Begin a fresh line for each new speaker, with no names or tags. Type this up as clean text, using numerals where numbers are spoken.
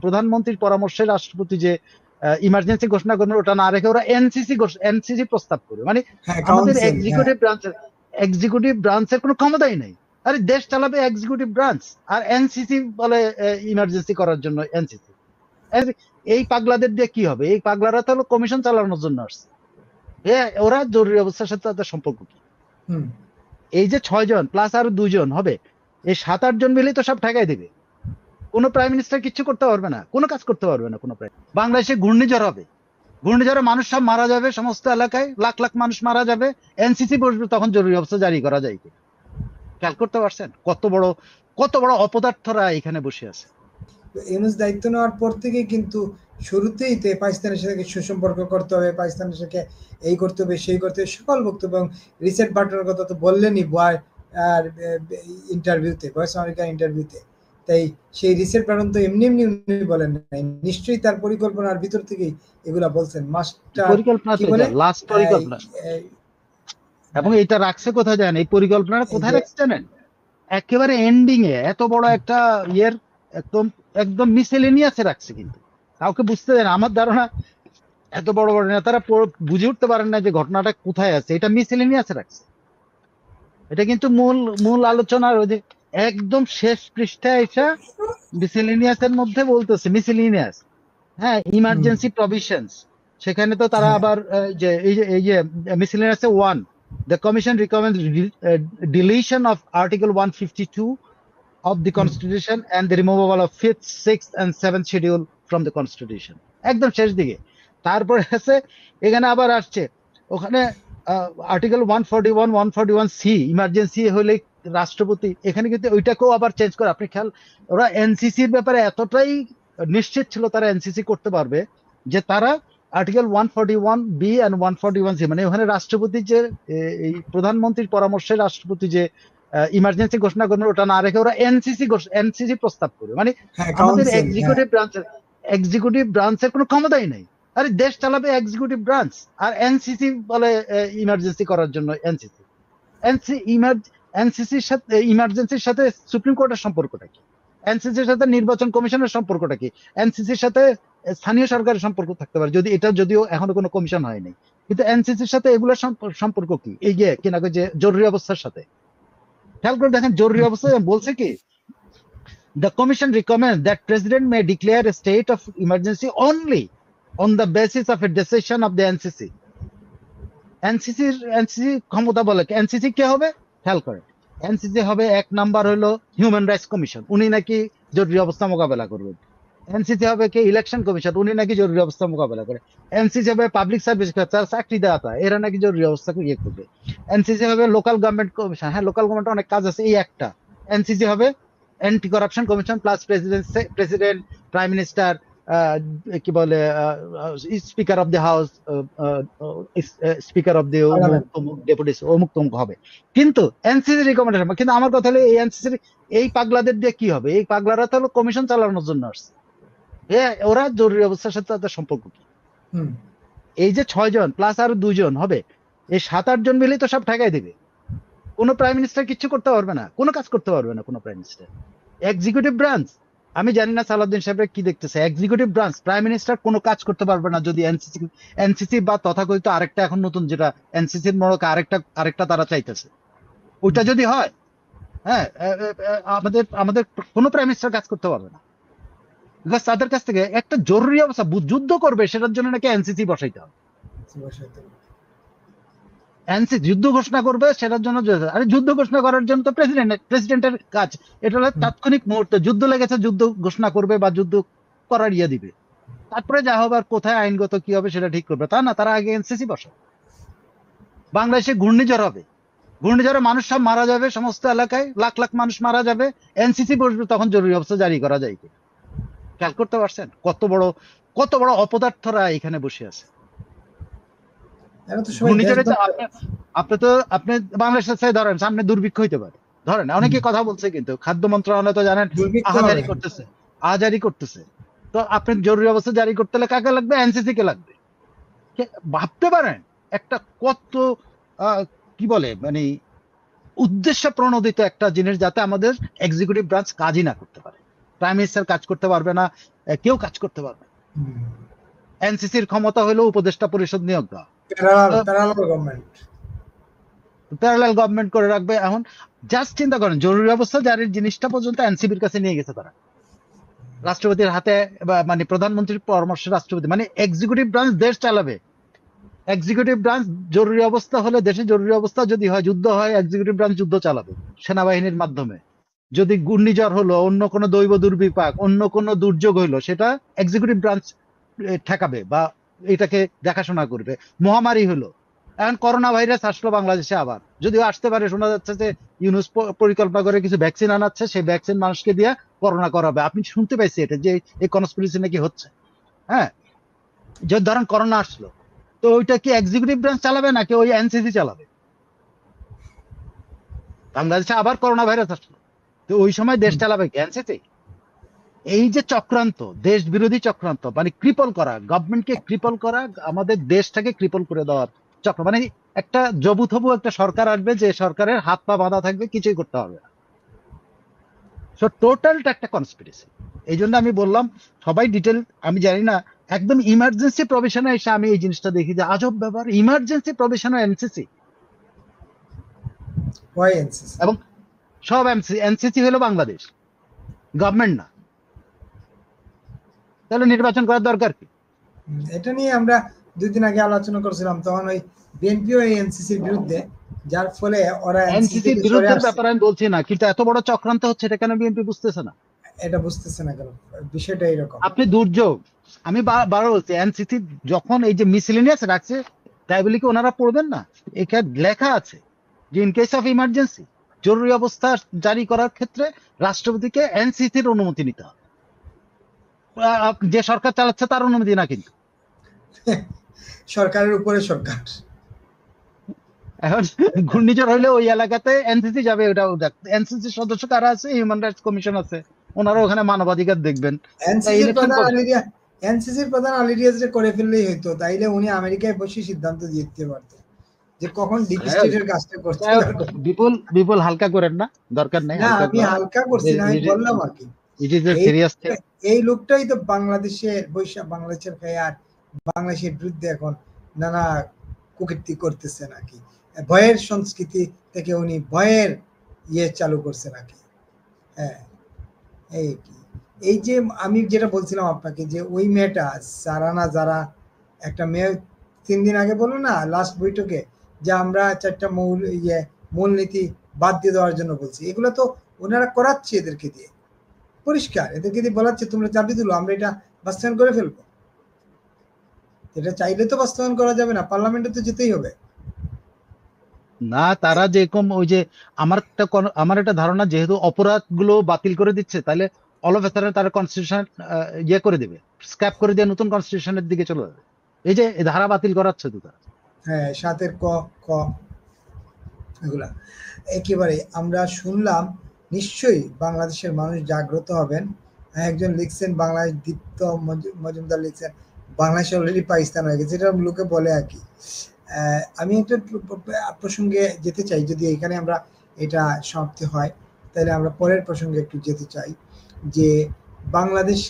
প্রধানমন্ত্রীর পরামর্শে রাষ্ট্রপতি যে ইমার্জেন্সি ঘোষণা করবেন ওটা না রেখে ওরা এনসিসি প্রস্তাব করবে। মানে আমাদের এক্সিকিউটিভ ব্রাঞ্চের কোনো ক্ষমতাই নেই। আরে দেশ চালাবে এক্সিকিউটিভ ব্রাঞ্চ, আর এনসিসি বলে ইমার্জেন্সি করার জন্য এনসিসি। এই পাগলাদের দিয়ে কি হবে? এই পাগলারা তো হলো কমিশন চালানোর জন্য আসছে। ওরা জরুরি অবস্থার সাথে তাদের সম্পর্ক কি? এই যে 6 জন প্লাস আরো 2 জন হবে, এই 7-8 জন মিলেই তো সব ঠেকাই দিবে। কোনো প্রাইম মিনিস্টার কিচ্ছু করতে পারবে না, কোনো কাজ করতে পারবে না কোনো প্রাইম। বাংলাদেশে ঘূর্ণিঝড় হবে, ঘূর্ণিঝড়ে মানুষ সব মারা যাবে, সমস্ত এলাকায় লাখ লাখ মানুষ মারা যাবে, এনসিসি বসবে, তখন জরুরি অবস্থা জারি করা যায় কি? খেয়াল করতে পারছেন কত বড় অপদার্থরা এখানে বসে আছে?
ইউনূস দায়িত্ব নেওয়ার পর থেকে কিন্তু শুরুতেই পাকিস্তানের সাথে সুসম্পর্ক করতে হবে, পাকিস্তানের সাথে এই করতে হবে সেই করতে হবে সকল বক্তব্য, এবং রিসেট বাটনের কথা তো বললেনই ইন্টারভিউতে, ভয়েস আমেরিকার ইন্টারভিউতে। তাই সেই রিসেট বাটন তো এমনি এমনি উনি বলেন নাই, নিশ্চয়ই তার পরিকল্পনার ভিতর থেকেই এগুলা বলছেন।
এবং এটা রাখছে কোথায় জানেন? এই পরিকল্পনাটা কোথায় রাখছে জানেন? একেবারে এন্ডিং এ এত বড় একটা ইয়ের একদম মিসেলেনিয়াসে রাখছে, কিন্তু কাউকে বুঝতে দেয় না। আমার ধারণা এত বড় বড় নেতারা বুঝে উঠতে পারেন না যে ঘটনাটা কোথায় আছে, এটা মিসেলেনিয়াসে রাখছে। এটা কিন্তু মূল আলোচনার ওই যে একদম শেষ পৃষ্ঠায় এসে মিসেলেনিয়াসের মধ্যে বলতেছে, মিসেলেনিয়াস, হ্যাঁ, ইমার্জেন্সি প্রভিশনস, সেখানে তো তারা আবার এই যে মিসেলেনিয়াসে 1, the commission recommends deletion of article 152 of the constitution and the removal of 5th, 6th and 7th schedule from the constitution, একদম শেষ দিকে। তারপরে আছে এখানে আবার আসছে ওখানে আর্টিকেল 141, 141C ইমার্জেন্সি হলে রাষ্ট্রপতি, এখানে কিন্তু ওইটাকেও আবার চেঞ্জ করে। আপনি খেয়াল, ওরা এনসিসির ব্যাপারে এতটাই নিশ্চিত ছিল তারা এনসিসি করতে পারবে যে তারা আর্টিকেল 141B and 141C, মানে ওখানে রাষ্ট্রপতি যে এই প্রধানমন্ত্রীর পরামর্শে রাষ্ট্রপতি যে ইমার্জেন্সি ঘোষণা করবেন ওটা না রেখে ওরা এনসিসি প্রস্তাব করবে। মানে আমাদের এক্সিকিউটিভ ব্রাঞ্চের কোনো ক্ষমতাই নেই। আরে দেশ চালাবে এক্সিকিউটিভ ব্রাঞ্চ, আর এনসিসি বলে ইমার্জেন্সি করার জন্য এনসিসি। এনসিসির সাথে ইমার্জেন্সির সাথে সুপ্রিম কোর্টের সম্পর্কটা কি? এনসিসির সাথে নির্বাচন কমিশনের সম্পর্কটা কি? এনসিসির সাথে স্থানীয় সরকারের সম্পর্ক থাকতে পারে, যদিও এখনো কোনো কমিশন হয়নি, কিন্তু এনসিসির সাথে এগুলোর সম্পর্ক কি? এই যে কিনা যে জরুরি অবস্থার সাথে খেয়াল করে দেখেন, জরুরি অবস্থা বলছে কি, the commission recommends that president may declare a state of emergency only on the basis of a decision of the NCC. NCC ক্ষমতা বলে, এনসিসি কে হবে খেয়াল করেন, এনসিসি হবে 1 নাম্বার হলো হিউম্যান রাইটস কমিশন, উনি নাকি জরুরি অবস্থা মোকাবেলা করবেন। এনসিসি হবে কে ইলেকশন কমিশন, উনি নাকি জরুরি অবস্থা মোকাবেলা করে। এনসিসি হবে পাবলিক সার্ভিস, চাকরি দেওয়া, এরা নাকি জরুরি অবস্থা ইয়ে করবে। এনসিসি হবে লোকাল গভর্নমেন্ট কমিশন, হ্যাঁ লোকাল গভর্নমেন্ট অনেক কাজ আছে, এই একটা। এনসিসি হবে anti corruption commission plus president, prime minister, কি বলে, speaker of the house, speaker of the deputy অমুক হবে। কিন্তু এনসিসি রিকমেন্ডেশন, কিন্তু আমার কথা হলো এই এনসিসি এই পাগলাদের দিয়ে কি হবে? এই পাগলারা তো হলো কমিশন চালানোর জন্য আসছে। ওরা জরুরি অবস্থার সাথে তাদের সম্পর্ক কি? এই যে 6 জন প্লাস আরো 2 জন হবে, এই 7-8 জন মিলেই তো সব ঠেকাই দিবে। কোনো প্রাইম মিনিস্টার কিচ্ছু করতে পারবে না, কোনো কাজ করতে পারবে না কোনো প্রাইম মিনিস্টার। এক্সিকিউটিভ ব্রাঞ্চ, আমি জানি না সালাউদ্দিন সাহেব কি দেখতেছে, এক্সিকিউটিভ ব্রাঞ্চ প্রাইম মিনিস্টার কোনো কাজ করতে পারবে না যদি এনসিসি বা তথাকথিত আরেকটা এখন নতুন যেটা এনসিসির মোড়কে আরেকটা তারা চাইতেছে, ওইটা যদি হয়, হ্যাঁ, আমাদের কোনো প্রাইম মিনিস্টার কাজ করতে পারবে না। বিকজ তাদের কাছ থেকে একটা জরুরি অবস্থা যুদ্ধ করবে, সেটার জন্য নাকি এনসিসি বসাইতে হবে। এনসিসি যুদ্ধ ঘোষণা করবে, সেটার জন্য আরে যুদ্ধ ঘোষণা করার জন্য তো প্রেসিডেন্টের কাজ। এটা হলো তাৎক্ষণিক মুহূর্তে যুদ্ধ লেগেছে, যুদ্ধ ঘোষণা করবে বা যুদ্ধ করার ইয়ে দিবে, তারপরে যা হবে আর কোথায় আইনগত কি হবে সেটা ঠিক করবে। তা না, তারা আগে এনসিসি বসাবে। বাংলাদেশে ঘূর্ণিঝড় হবে, ঘূর্ণিঝড়ে মানুষ সব মারা যাবে, সমস্ত এলাকায় লাখ লাখ মানুষ মারা যাবে, এনসিসি বসবে, তখন জরুরি অবস্থা জারি করা যায় কি? খেয়াল করতে পারছেন কত বড় অপদার্থরা এখানে বসে আছে? আপনি বাংলাদেশের ধরেন সামনে দুর্ভিক্ষ হইতে পারে, ধরেন অনেকে কথা বলছে, কিন্তু খাদ্য মন্ত্রণালয় তো জানেন আহাজারি করতেছে। তো আপনি জরুরি অবস্থা জারি করতে হলে কাকে লাগবে? এনসিসি কে লাগবে। ভাবতে পারেন একটা কত কি বলে, মানে উদ্দেশ্য প্রণোদিত একটা জিনিস, যাতে আমাদের এক্সিকিউটিভ ব্রাঞ্চ কাজই না করতে পারে। প্রাইম মিনিস্টার কাজ করতে পারবে না, কেউ কাজ করতে পারবে না। এনসিসির ক্ষমতা হলো উপদেষ্টা পরিষদ নিয়োগ দেওয়া, প্যারালাল গভর্নমেন্ট করে রাখবে। এখন জাস্ট চিন্তা করেন, জরুরি অবস্থা জারির জিনিসটা পর্যন্ত এনসিবির কাছে নিয়ে গেছে তারা, রাষ্ট্রপতির হাতে, মানে প্রধানমন্ত্রীর পরামর্শে রাষ্ট্রপতি, মানে এক্সিকিউটিভ ব্রাঞ্চ দেশ চালাবে। এক্সিকিউটিভ ব্রাঞ্চ জরুরি অবস্থা হলে, দেশে জরুরি অবস্থা যদি হয়, যুদ্ধ হয়, এক্সিকিউটিভ ব্রাঞ্চ যুদ্ধ চালাবে সেনাবাহিনীর মাধ্যমে। যদি ঘূর্ণিঝড় হলো, অন্য কোনো দৈব দুর্বিপাক, অন্য কোনো দুর্যোগ হইলো, সেটা এক্সিকিউটিভ ব্রাঞ্চ ঠেকাবে বা এটাকে দেখাশোনা করবে। মহামারী হলো, এখন করোনা ভাইরাস আসলো বাংলাদেশে, আবার যদিও আসতে পারে, শোনা যাচ্ছে যে ইউনুস পরিকল্পনা করে কিছু ভ্যাকসিন আনাচ্ছে, সেই ভ্যাকসিন মানুষকে দিয়ে করোনা করাবে। আপনি শুনতে পাইছি এটা, যে এই কনস্পিরেসি নাকি হচ্ছে। হ্যাঁ, যে ধরেন করোনা আসলো, তো ওইটা কি এক্সিকিউটিভ ব্রাঞ্চ চালাবে নাকি ওই এনসিসি চালাবে? বাংলাদেশে আবার করোনা ভাইরাস আসলো, তো ওই সময় দেশ চালাবে কি এনসিসি? এই যে চক্রান্ত, দেশ বিরোধী চক্রান্ত, মানে ক্রিপল করা, গভর্নমেন্টকে ক্রিপল করা, আমাদের দেশটাকে ক্রিপল করে দেওয়ার চক্র। মানে একটা জবুথবু একটা সরকার আসবে, যে সরকারের হাত পা বাঁধা থাকবে, কিছুই করতে হবে না। সো টোটালটা একটা কনস্পিরেসি। এই জন্য আমি বললাম, সবাই ডিটেল আমি জানি না, একদম ইমার্জেন্সি প্রভিশনে এসে আমি এই জিনিসটা দেখি যে আজব ব্যাপার, ইমার্জেন্সি প্রভিশনে এনসিসি, এবং সব এনসিসি হলো বাংলাদেশ, গভর্নমেন্ট না। তাহলে নির্বাচন করার দরকার কি?
এটা নিয়ে আমরা 2 দিন আগে আলোচনা করছিলাম, তখন ওই বিএনপিও এই এনসিসির বিরুদ্ধে, যার ফলে ওরা
এনসিসির বিরুদ্ধের ব্যাপারে আমি বলছি না, কিন্তু এত বড় চক্রান্ত হচ্ছে, এটা কেন বিএনপি বুঝতেছে না?
এটা বুঝতেছে না কেন? বিষয়টা এরকম।
আপনি দুর্যোগ, আমি বারবার বলছি, এনসিসি যখন এই যে মিসেলেনিয়াস রাখছে, তাই বলে কি ওনারা পড়বেন না? এখানে লেখা আছে যে ইন কেস অফ ইমার্জেন্সি, জরুরি অবস্থা জারি করার ক্ষেত্রে রাষ্ট্রপতিকে এনসিসির অনুমতি নিতে হবে। যে সরকার চালাচ্ছে তার অনুমতি না, কিন্তু
সরকারের উপরে সরকার।
এখন ঘূর্ণিঝড় হলে ওই এলাকাতে এনসিসি যাবে, ওটা এনসিসি সদস্য কারা আছে? হিউম্যান রাইটস কমিশন আছে, ওনারা ওখানে মানবাধিকার দেখবেন।
এনসিসির প্রধান আলিরিয়াস করে ফেললেই হইতো, তাইলে উনি আমেরিকায় বসে সিদ্ধান্ত দিতে পারতেন যে কখন ডিপ স্টেটের কাজটা করতে হবে।
বিপুল হালকা করেন না, দরকার নাই।
না, আমি হালকা করছি না, আমি বললাম আর কি,
it is a serious thing.
এই লোকটাই তো বাংলাদেশের বাংলাদেশের খেয়ার, বাংলাদেশের বিরুদ্ধে এখন নানা কুকীর্তি করতেছে নাকি, ভয়ের সংস্কৃতি থেকে উনি ভয়ের চালু করছে নাকি। হ্যাঁ, এই যে আমি যেটা বলছিলাম আপনাকে, যে ওই মেয়েটা যারা একটা মেয়ে 3 দিন আগে বললো না লাস্ট বৈঠকে, যে আমরা 4টা মূলনীতি বাদ দিয়ে দেওয়ার জন্য বলছি, এগুলো তো ওনারা করাচ্ছে এদেরকে দিয়ে, পরিষ্কার এদেরকে দিয়ে বলাচ্ছে তোমরা চাবি দিলো, আমরা এটা বাস্তবায়ন করে ফেলবো। এটা চাইলে তো বাস্তবায়ন করা যাবে না, পার্লামেন্টে তো যেতেই হবে।
না, তারা যেরকম ওই যে আমার একটা ধারণা, যেহেতু অপরাধ গুলো বাতিল করে দিচ্ছে, তাহলে অল অফ এ তারা কনস্টিটিউশন করে দেবে, স্ক্র্যাপ করে দিয়ে নতুন কনস্টিটিউশনের দিকে চলে যাবে। এই যে ধারা বাতিল করাচ্ছে তো তারা।
হ্যাঁ, 7 ক খ এগুলা একেবারে আমরা শুনলাম। নিশ্চয়ই বাংলাদেশের মানুষ জাগ্রত হবেন। একজন লিখছেন, বাংলাদেশ দীপ্ত মজুমদার লিখছেন, বাংলাদেশ অলরেডি পাকিস্তান হয়ে গেছে, এটা লোকে বলে আর কি। আমি একটা প্রসঙ্গে যেতে চাই, যদি এখানে আমরা এটা সমাপ্তি হয়, তাহলে আমরা পরের প্রসঙ্গে একটু যেতে চাই, যে বাংলাদেশে